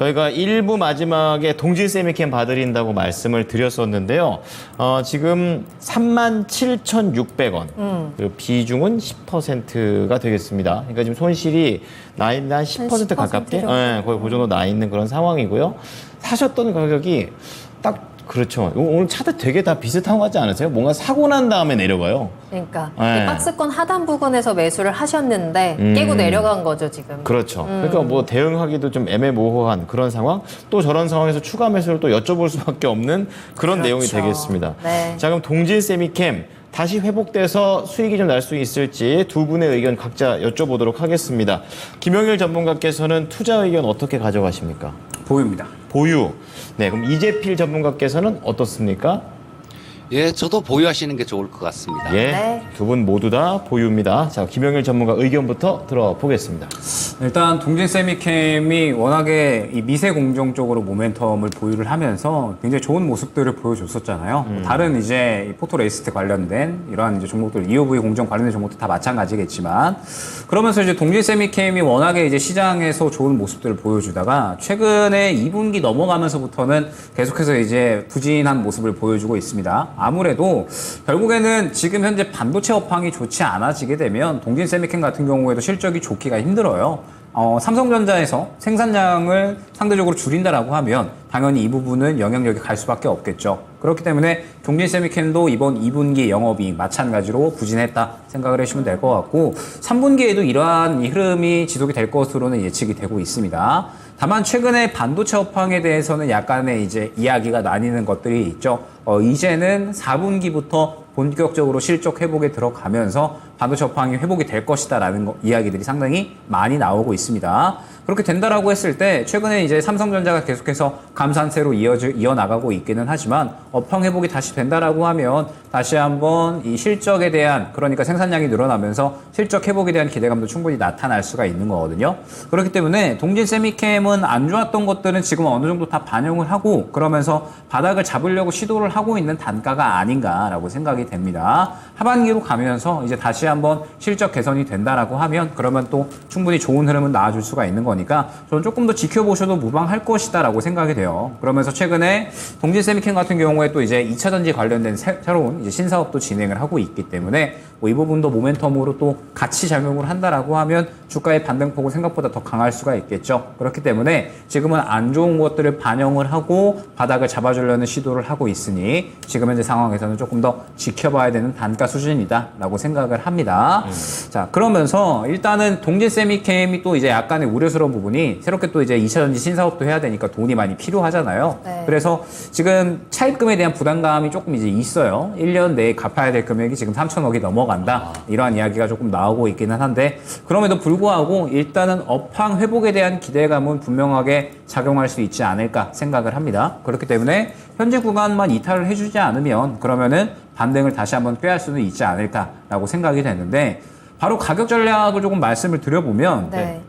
저희가 1부 마지막에 동질 세미캠 봐드린다고 말씀을 드렸었는데요. 지금 37,600원. 그리고 비중은 10%가 되겠습니다. 그러니까 지금 손실이 나 있는 한 10% 가깝게 네, 거의 그 정도 나 있는 그런 상황이고요. 사셨던 가격이 딱 그렇죠. 오늘 차트 되게 다 비슷한 거 같지 않으세요? 뭔가 사고 난 다음에 내려가요. 그러니까 네. 이 박스권 하단 부근에서 매수를 하셨는데 깨고 내려간 거죠 지금. 그렇죠. 그러니까 뭐 대응하기도 좀 애매모호한 그런 상황. 또 저런 상황에서 추가 매수를 또 여쭤볼 수밖에 없는 그런 내용이 되겠습니다. 네. 자, 그럼 동질 세미캠 다시 회복돼서 수익이 좀 날 수 있을지 두 분의 의견 각자 여쭤보도록 하겠습니다. 김영일 전문가께서는 투자 의견 어떻게 가져가십니까? 보유입니다. 보유. 네, 그럼 이재필 전문가께서는 어떻습니까? 예, 저도 보유하시는 게 좋을 것 같습니다. 예, 네. 두 분 모두 다 보유입니다. 자, 김영일 전문가 의견부터 들어보겠습니다. 일단 동진 세미캠이 워낙에 이 미세 공정 쪽으로 모멘텀을 보유를 하면서 굉장히 좋은 모습들을 보여줬었잖아요. 다른 이제 이 포토레이스트 관련된 이러한 이제 종목들, EOV 공정 관련된 종목도 다 마찬가지겠지만 그러면서 이제 동진 세미캠이 워낙에 이제 시장에서 좋은 모습들을 보여주다가 최근에 2분기 넘어가면서부터는 계속해서 이제 부진한 모습을 보여주고 있습니다. 아무래도 결국에는 지금 현재 반도체 업황이 좋지 않아지게 되면 동진 세미캠 같은 경우에도 실적이 좋기가 힘들어요. 삼성전자에서 생산량을 상대적으로 줄인다라고 하면 당연히 이 부분은 영향력이 갈 수밖에 없겠죠. 그렇기 때문에 동진 세미캠도 이번 2분기 영업이 마찬가지로 부진했다 생각을 하시면 될 것 같고 3분기에도 이러한 이 흐름이 지속이 될 것으로는 예측이 되고 있습니다. 다만 최근에 반도체 업황에 대해서는 약간의 이제 이야기가 나뉘는 것들이 있죠. 이제는 4분기부터 본격적으로 실적 회복에 들어가면서 반도체 업황이 회복이 될 것이다라는 이야기들이 상당히 많이 나오고 있습니다. 그렇게 된다라고 했을 때 최근에 이제 삼성전자가 계속해서 감산세로 이어나가고 있기는 하지만 업황 회복이 다시 된다라고 하면 다시 한번 이 실적에 대한 그러니까 생산량이 늘어나면서 실적 회복에 대한 기대감도 충분히 나타날 수가 있는 거거든요. 그렇기 때문에 동진 세미캠은 안 좋았던 것들은 지금 어느 정도 다 반영을 하고 그러면서 바닥을 잡으려고 시도를 하고 있는 단가가 아닌가라고 생각이 됩니다. 하반기로 가면서 이제 다시 한번 실적 개선이 된다라고 하면 그러면 또 충분히 좋은 흐름은 나와줄 수가 있는 거니까 저는 조금 더 지켜보셔도 무방할 것이다라고 생각이 돼요. 그러면서 최근에 동진 세미캠 같은 경우에 또 이제 2차 전지 관련된 새로운 이제 신사업도 진행을 하고 있기 때문에 뭐 이 부분도 모멘텀으로 또 같이 작용을 한다라고 하면 주가의 반등폭은 생각보다 더 강할 수가 있겠죠. 그렇기 때문에 지금은 안 좋은 것들을 반영을 하고 바닥을 잡아주려는 시도를 하고 있으니 지금 현재 상황에서는 조금 더 지켜봐야 되는 단가 수준이다라고 생각을 합니다. 자, 그러면서 일단은 동진 세미캠이 또 이제 약간의 우려스러운 부분이 새롭게 또 이제 2차 전지 신사업도 해야 되니까 돈이 많이 필요하잖아요. 네. 그래서 지금 차입금에 대한 부담감이 조금 이제 있어요. 1년 내에 갚아야 될 금액이 지금 3천억이 넘어간다. 이러한 이야기가 조금 나오고 있기는 한데 그럼에도 불구하고 일단은 업황 회복에 대한 기대감은 분명하게 작용할 수 있지 않을까 생각을 합니다. 그렇기 때문에 현재 구간만 이탈을 해주지 않으면 그러면은 반등을 다시 한번 꾀할 수는 있지 않을까라고 생각이 되는데 바로 가격 전략을 조금 말씀을 드려보면 네.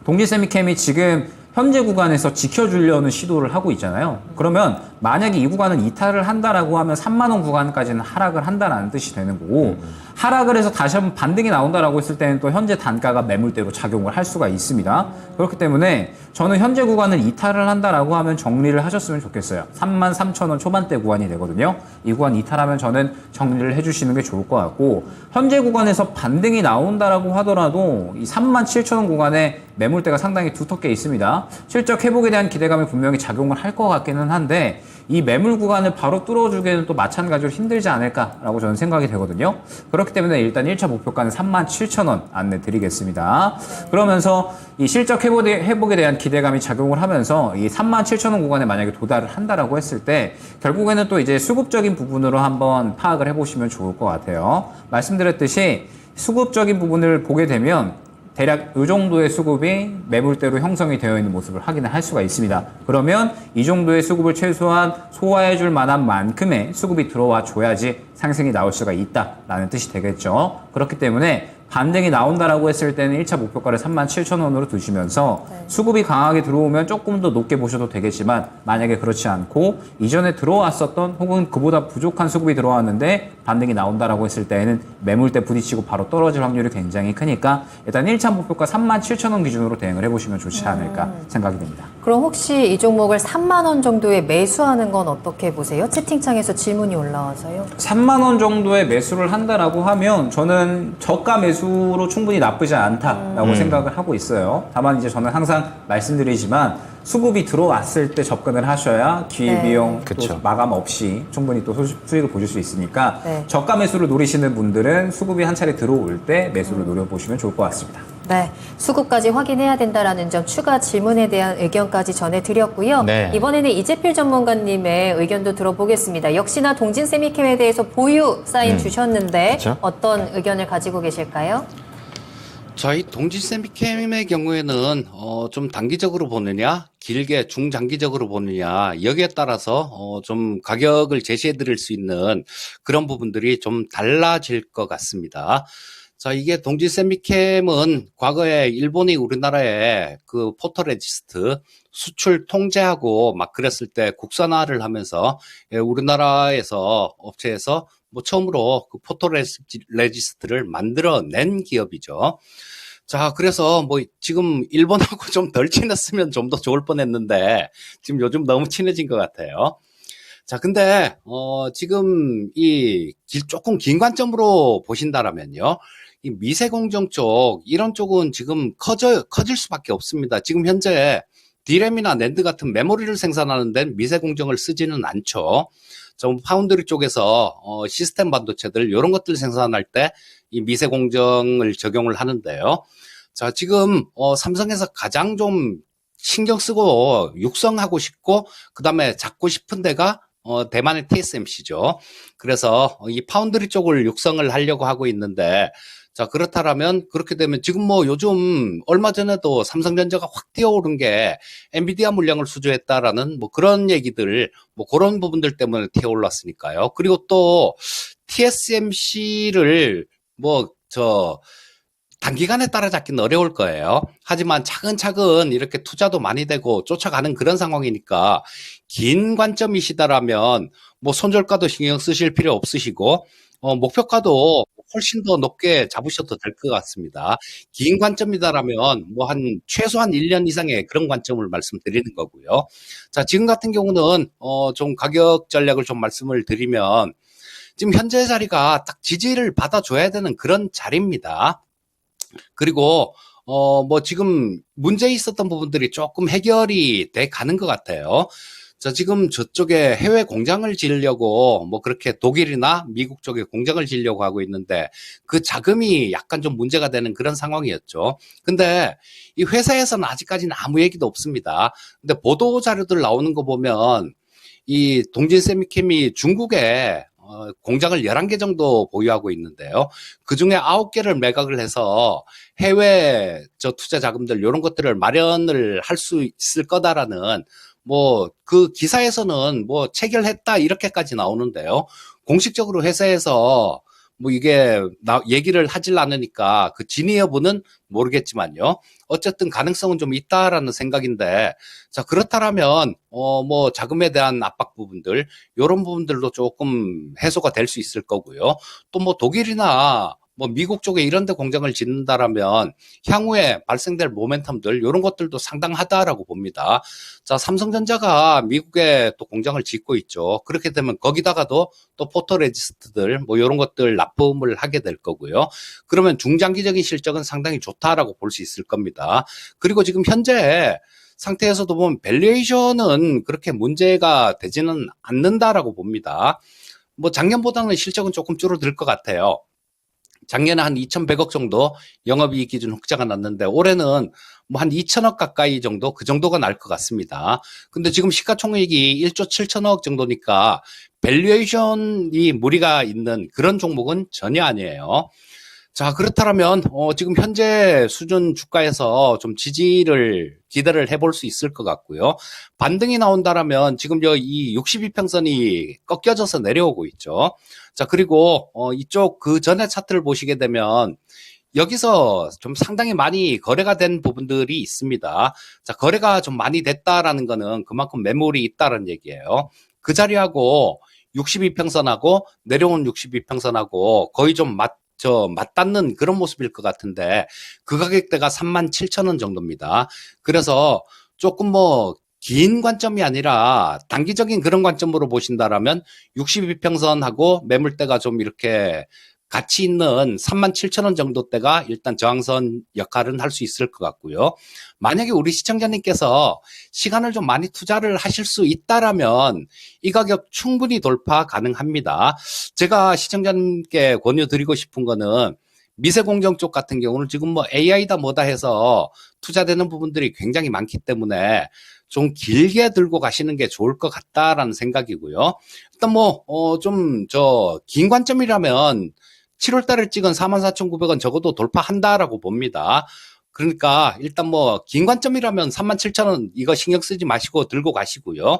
동진 세미캠이 지금 현재 구간에서 지켜주려는 시도를 하고 있잖아요. 그러면 만약에 이 구간을 이탈을 한다라고 하면 3만 원 구간까지는 하락을 한다는 뜻이 되는 거고 하락을 해서 다시 한번 반등이 나온다라고 했을 때는 또 현재 단가가 매물대로 작용을 할 수가 있습니다. 그렇기 때문에 저는 현재 구간을 이탈을 한다라고 하면 정리를 하셨으면 좋겠어요. 33,000원 초반대 구간이 되거든요. 이 구간 이탈하면 저는 정리를 해주시는 게 좋을 것 같고 현재 구간에서 반등이 나온다라고 하더라도 이 37,000원 구간에 매물대가 상당히 두텁게 있습니다. 실적 회복에 대한 기대감이 분명히 작용을 할 것 같기는 한데 이 매물 구간을 바로 뚫어주기에는 또 마찬가지로 힘들지 않을까라고 저는 생각이 되거든요. 그렇기 때문에 일단 1차 목표가는 37,000원 안내 드리겠습니다. 그러면서 이 실적 회복에 대한 기대감이 작용을 하면서 이 37,000원 구간에 만약에 도달을 한다라고 했을 때 결국에는 또 이제 수급적인 부분으로 한번 파악을 해보시면 좋을 것 같아요. 말씀드렸듯이 수급적인 부분을 보게 되면 대략 이 정도의 수급이 매물대로 형성이 되어 있는 모습을 확인을 할 수가 있습니다. 그러면 이 정도의 수급을 최소한 소화해 줄 만한 만큼의 수급이 들어와 줘야지 상승이 나올 수가 있다라는 뜻이 되겠죠. 그렇기 때문에 반등이 나온다라고 했을 때는 1차 목표가를 37,000원으로 두시면서 수급이 강하게 들어오면 조금 더 높게 보셔도 되겠지만 만약에 그렇지 않고 이전에 들어왔었던 혹은 그보다 부족한 수급이 들어왔는데 반등이 나온다라고 했을 때에는 매물대 부딪히고 바로 떨어질 확률이 굉장히 크니까 일단 1차 목표가 37,000원 기준으로 대응을 해보시면 좋지 않을까 생각이 됩니다. 그럼 혹시 이 종목을 3만 원 정도에 매수하는 건 어떻게 보세요? 채팅창에서 질문이 올라와서요. 3만 원 정도의 매수를 한다라고 하면 저는 저가 매수로 충분히 나쁘지 않다라고 생각을 하고 있어요. 다만 이제 저는 항상 말씀드리지만 수급이 들어왔을 때 접근을 하셔야 기회비용 또 그쵸. 마감 없이 충분히 또 수익을 보실 수 있으니까 네. 저가 매수를 노리시는 분들은 수급이 한 차례 들어올 때 매수를 노려보시면 좋을 것 같습니다. 네, 수급까지 확인해야 된다라는 점 추가 질문에 대한 의견까지 전해드렸고요. 네. 이번에는 이재필 전문가님의 의견도 들어보겠습니다. 역시나 동진 세미캠에 대해서 보유 사인 주셨는데 그쵸? 어떤 의견을 가지고 계실까요? 저희 동진세미캠의 경우에는 좀 단기적으로 보느냐, 길게 중장기적으로 보느냐 여기에 따라서 좀 가격을 제시해 드릴 수 있는 그런 부분들이 좀 달라질 것 같습니다. 자, 이게 동진세미캠은 과거에 일본이 우리나라에 그 포토레지스트 수출 통제하고 막 그랬을 때 국산화를 하면서 우리나라에서 업체에서 뭐 처음으로 그 포토레지스트를 만들어낸 기업이죠. 자, 그래서 뭐 지금 일본하고 좀 덜 친했으면 좀 더 좋을 뻔했는데 지금 요즘 너무 친해진 것 같아요. 자, 근데 지금 이 조금 긴 관점으로 보신다라면요. 이 미세공정 쪽 이런 쪽은 지금 커질 수밖에 없습니다. 지금 현재 디램이나 낸드 같은 메모리를 생산하는 데는 미세공정을 쓰지는 않죠. 좀 파운드리 쪽에서 시스템 반도체들 이런 것들 생산할 때 이 미세공정을 적용을 하는데요. 자, 지금 삼성에서 가장 좀 신경 쓰고 육성하고 싶고 그다음에 잡고 싶은 데가 대만의 TSMC죠. 그래서 이 파운드리 쪽을 육성을 하려고 하고 있는데 자, 그렇다면 그렇게 되면 지금 뭐 요즘 얼마 전에도 삼성전자가 확 뛰어오른 게 엔비디아 물량을 수주했다라는 뭐 그런 얘기들 뭐 그런 부분들 때문에 뛰어올랐으니까요. 그리고 또 TSMC를 단기간에 따라잡기는 어려울 거예요. 하지만 차근차근 이렇게 투자도 많이 되고 쫓아가는 그런 상황이니까 긴 관점이시다라면 뭐 손절가도 신경 쓰실 필요 없으시고 목표가도 훨씬 더 높게 잡으셔도 될 것 같습니다. 긴 관점이다라면 뭐 한 최소한 1년 이상의 그런 관점을 말씀드리는 거고요. 자, 지금 같은 경우는 좀 가격 전략을 좀 말씀을 드리면 지금 현재 자리가 딱 지지를 받아줘야 되는 그런 자리입니다. 그리고 뭐 지금 문제 있었던 부분들이 조금 해결이 돼 가는 것 같아요. 자, 지금 저쪽에 해외 공장을 지으려고 뭐 그렇게 독일이나 미국 쪽에 공장을 지으려고 하고 있는데 그 자금이 약간 좀 문제가 되는 그런 상황이었죠. 근데 이 회사에서는 아직까지는 아무 얘기도 없습니다. 근데 보도 자료들 나오는 거 보면 이 동진세미캠이 중국에 공장을 11개 정도 보유하고 있는데요. 그 중에 9개를 매각을 해서 해외 투자 자금들 이런 것들을 마련을 할 수 있을 거다라는 뭐 그 기사에서는 뭐 체결했다 이렇게까지 나오는데요. 공식적으로 회사에서 뭐 이게 얘기를 하질 않으니까 그 진위 여부는 모르겠지만요. 어쨌든 가능성은 좀 있다라는 생각인데, 자, 그렇다면 뭐 자금에 대한 압박 부분들 이런 부분들도 조금 해소가 될 수 있을 거고요. 또 뭐 독일이나 뭐 미국 쪽에 이런 데 공장을 짓는다라면 향후에 발생될 모멘텀들 이런 것들도 상당하다라고 봅니다. 자, 삼성전자가 미국에 또 공장을 짓고 있죠. 그렇게 되면 거기다가도 또 포토레지스트들 뭐 이런 것들 납품을 하게 될 거고요. 그러면 중장기적인 실적은 상당히 좋다라고 볼 수 있을 겁니다. 그리고 지금 현재 상태에서도 보면 밸류에이션은 그렇게 문제가 되지는 않는다라고 봅니다. 뭐 작년보다는 실적은 조금 줄어들 것 같아요. 작년에 한 2,100억 정도 영업이익 기준 흑자가 났는데 올해는 뭐 한 2천억 가까이 정도 그 정도가 날 것 같습니다. 근데 지금 시가총액이 1조 7천억 정도니까 밸류에이션이 무리가 있는 그런 종목은 전혀 아니에요. 자, 그렇다면 지금 현재 수준 주가에서 좀 지지를 기대를 해볼 수 있을 것 같고요. 반등이 나온다라면 지금 이 62평선이 꺾여져서 내려오고 있죠. 자, 그리고 이쪽 그 전에 차트를 보시게 되면 여기서 좀 상당히 많이 거래가 된 부분들이 있습니다. 자, 거래가 좀 많이 됐다라는 거는 그만큼 매물이 있다는 얘기예요. 그 자리하고 62평선하고 내려온 62평선하고 거의 좀 맞닿는 그런 모습일 것 같은데 그 가격대가 37,000원 정도입니다. 그래서 조금 긴 관점이 아니라 단기적인 그런 관점으로 보신다라면 62평선하고 매물대가 좀 이렇게 같이 있는 37,000원 정도대가 일단 저항선 역할은 할 수 있을 것 같고요. 만약에 우리 시청자님께서 시간을 좀 많이 투자를 하실 수 있다라면 이 가격 충분히 돌파 가능합니다. 제가 시청자님께 권유드리고 싶은 거는 미세공정 쪽 같은 경우는 지금 AI다 뭐다 해서 투자되는 부분들이 굉장히 많기 때문에 좀 길게 들고 가시는 게 좋을 것 같다라는 생각이고요. 일단 긴 관점이라면 7월 달에 찍은 44,900원 적어도 돌파한다라고 봅니다. 그러니까 일단 긴 관점이라면 37,000원 이거 신경 쓰지 마시고 들고 가시고요.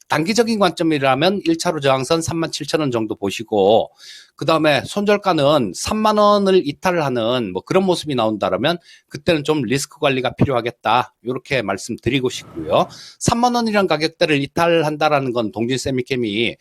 단기적인 관점이라면 1차로 저항선 37,000원 정도 보시고 그 다음에 손절가는 3만 원을 이탈을 하는 그런 모습이 나온다라면 그때는 좀 리스크 관리가 필요하겠다. 이렇게 말씀드리고 싶고요. 3만 원이란 가격대를 이탈한다라는 건 동진 세미캠이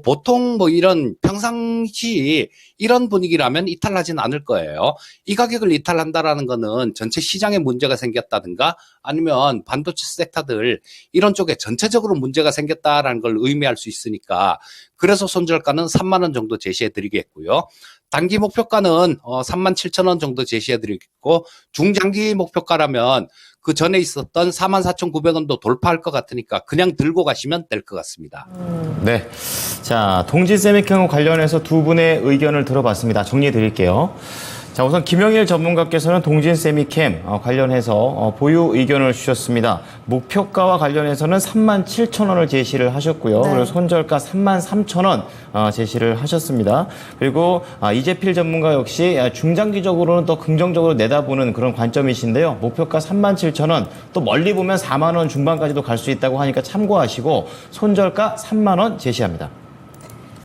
보통 이런 평상시 이런 분위기라면 이탈하진 않을 거예요. 이 가격을 이탈한다라는 거는 전체 시장에 문제가 생겼다든가 아니면 반도체 섹터들 이런 쪽에 전체적으로 문제가 생겼다라는 걸 의미할 수 있으니까 그래서 손절가는 3만 원 정도 제시해 드리겠고요. 단기 목표가는 37,000원 정도 제시해 드리겠고 중장기 목표가라면 그 전에 있었던 44,900원도 돌파할 것 같으니까 그냥 들고 가시면 될 것 같습니다. 네. 자, 동진세미캠 관련해서 두 분의 의견을 들어봤습니다. 정리해 드릴게요. 자, 우선 김영일 전문가께서는 동진세미캠 관련해서 보유 의견을 주셨습니다. 목표가와 관련해서는 37,000원을 제시를 하셨고요. 네. 그리고 손절가 33,000원 제시를 하셨습니다. 그리고 이재필 전문가 역시 중장기적으로는 더 긍정적으로 내다보는 그런 관점이신데요. 목표가 37,000원, 또 멀리 보면 4만 원 중반까지도 갈 수 있다고 하니까 참고하시고 손절가 3만 원 제시합니다.